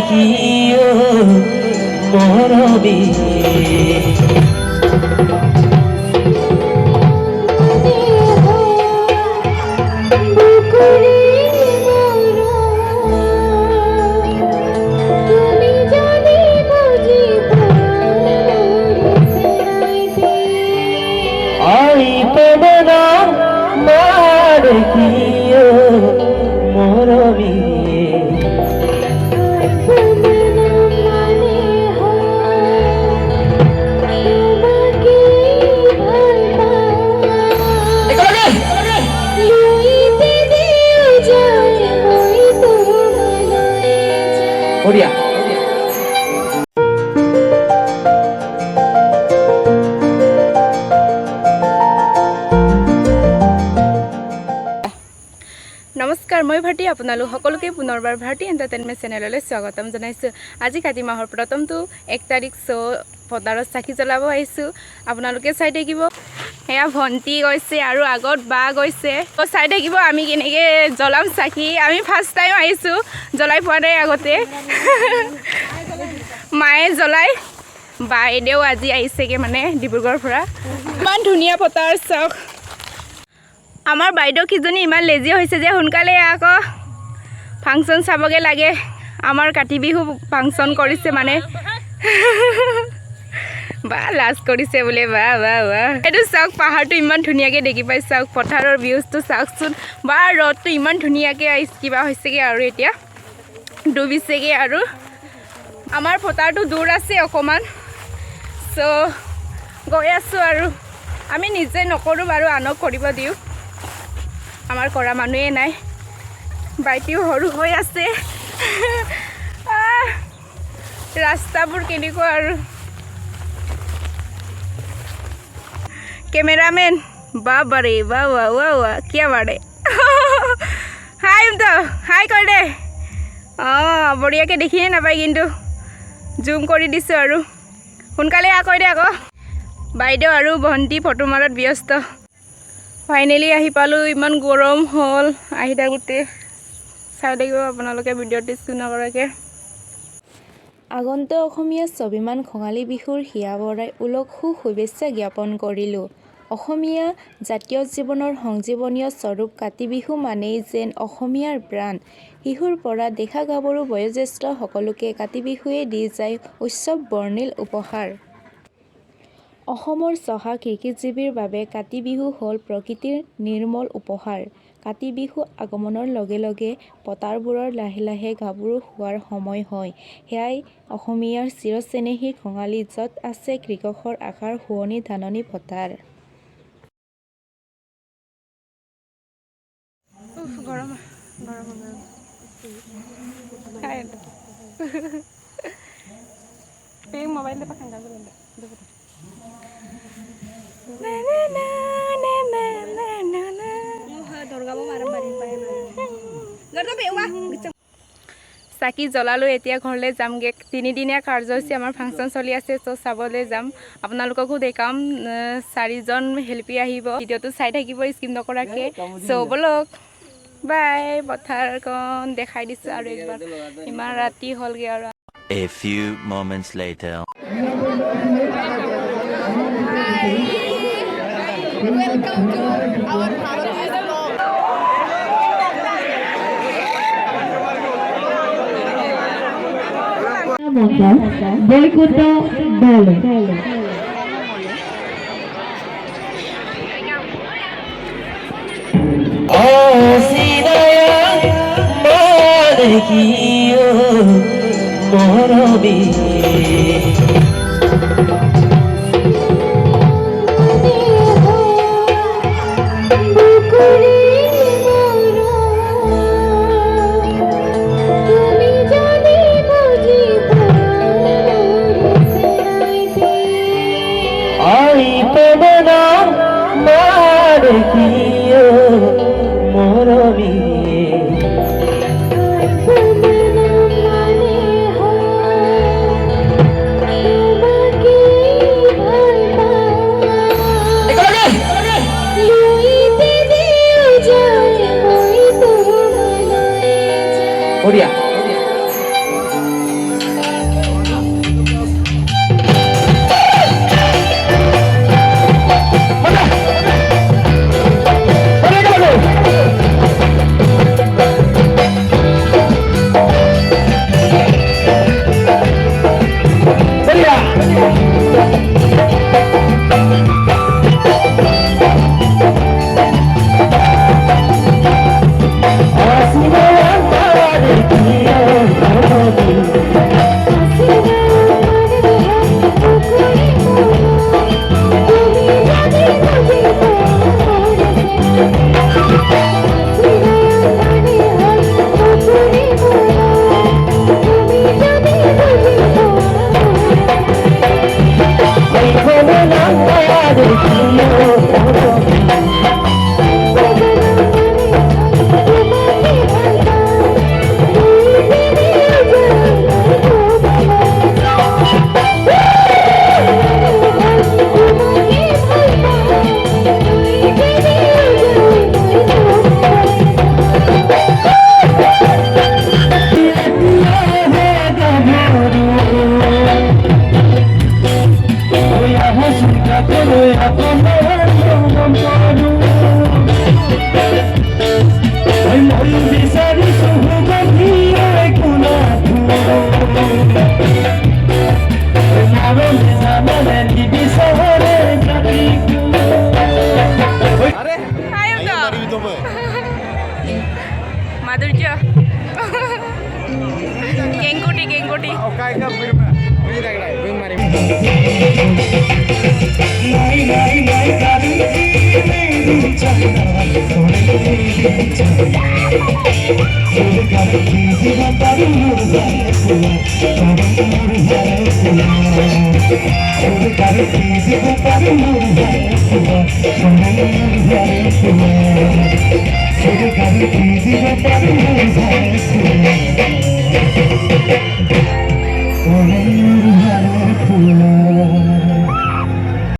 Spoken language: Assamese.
দেখিও মৰমী দেখিও মৰমী বঢ়িয়া নমস্কাৰ মই ভাৰতী আপোনালোক সকলোকে পুনৰবাৰ ভাৰতী এণ্টাৰটেইনমেণ্ট চেনেললৈ স্বাগতম জনাইছোঁ। আজি কাতি মাহৰ প্ৰথমটো 1 তাৰিখ পথাৰত চাকি জ্বলাব আহিছোঁ। আপোনালোকে চাই থাকিব। সেয়া ভণ্টি গৈছে আৰু আগত বা গৈছে। চাই থাকিব আমি কেনেকৈ জ্বলাম চাকি। আমি ফাৰ্ষ্ট টাইম আহিছোঁ, জ্বলাই পোৱা নাই আগতে। মায়ে জ্বলাই, বাইদেউ আজি আহিছেগৈ মানে ডিব্ৰুগড়ৰ পৰা। ইমান ধুনীয়া পথাৰ চাওক। আমাৰ বাইদেউ কিজনী ইমান লেজি হৈছে যে সোনকালে আকৌ ফাংচন চাবগৈ লাগে। আমাৰ কাতি বিহু ফাংচন কৰিছে মানে বা লাজ কৰিছে বোলে। বা বা বা এইটো চাওক, পাহাৰটো ইমান ধুনীয়াকৈ দেখি পাই চাওক। পথাৰৰ ভিউজটো চাওকচোন। বা ৰ'দটো ইমান ধুনীয়াকৈ কিবা হৈছেগৈ আৰু এতিয়া ডুবিছেগৈ। আৰু আমাৰ পথাৰটো দূৰ আছে অকণমান, চ' গৈ আছোঁ। আৰু আমি নিজে নকৰোঁ বাৰু, আনক কৰিব দিওঁ। আমাৰ কৰা মানুহে নাই, বাইটিও সৰু হৈ আছে। ৰাস্তাবোৰ কেনেকুৱা আৰু। কেমেৰামেন বা বাৰে বা ৱা ৱা ৱা কিয় বাৰে। হাই তো হাই কৰ দে। অঁ বঢ়িয়াকৈ দেখিয়ে নাপায় কিন্তু জুম কৰি দিছোঁ। আৰু সোনকালে কৈ দে আকৌ। বাইদেউ আৰু ভণ্টি ফটো মাৰাত ব্যস্ত। ফাইনেলি আহি পালোঁ। ইমান গৰম হ'ল আহি থাকোঁতে। চাই থাকিব আপোনালোকে ভিডিঅ'টো স্কিপ নকৰাকৈ। আগন্তুক অসমীয়া স্বাভিমান খঙালী বিহুৰ হিয়া বৰাই ওলগ শুভেচ্ছা জ্ঞাপন কৰিলোঁ। অসমীয়া জাতীয় জীৱনৰ সংজীৱনীয় স্বৰূপ কাতি বিহু মানেই যেন অসমীয়াৰ প্ৰাণ। শিশুৰ পৰা ডেকা গাভৰু বয়োজ্যেষ্ঠ সকলোকে কাতি বিহুৱে দি যায় উৎসৱ বৰ্ণিল উপহাৰ। অসমৰ চহা কৃষিজীৱীৰ বাবে কাতি বিহু হ'ল প্ৰকৃতিৰ নিৰ্মল উপহাৰ। কাতি বিহু আগমনৰ লগে লগে পথাৰবোৰৰ লাহে লাহে গাভৰু হোৱাৰ সময় হয়। সেয়াই অসমীয়াৰ চিৰচেনেহী খঙালী, য'ত আছে কৃষকৰ আশাৰ শুৱনি ধাননি পথাৰ। গৰম মোবাইল চাকি জ্বলালোঁ। এতিয়া ঘৰলৈ যামগৈ। 3দিনীয়া কাৰ্যসূচী আমাৰ ফাংচন চলি আছে, চ' চাবলৈ যাম। আপোনালোককো দেখাম। 4জন শিল্পী আহিব। ভিডিঅ'টো চাই থাকিব স্কিপ নকৰাকৈ। চ' ব'লক বাই। পথাৰখন দেখাই দিছোঁ আৰু একবাৰ। ইমান ৰাতি হ'লগৈ আৰু। A few moments later. Welcome to our Bharati vlog. Vaikuntha দলে দেখিও মৰমী দেখিও মৰমী বঢ়িয়া মাধুৰ্য কেংকুটি কেংকুটি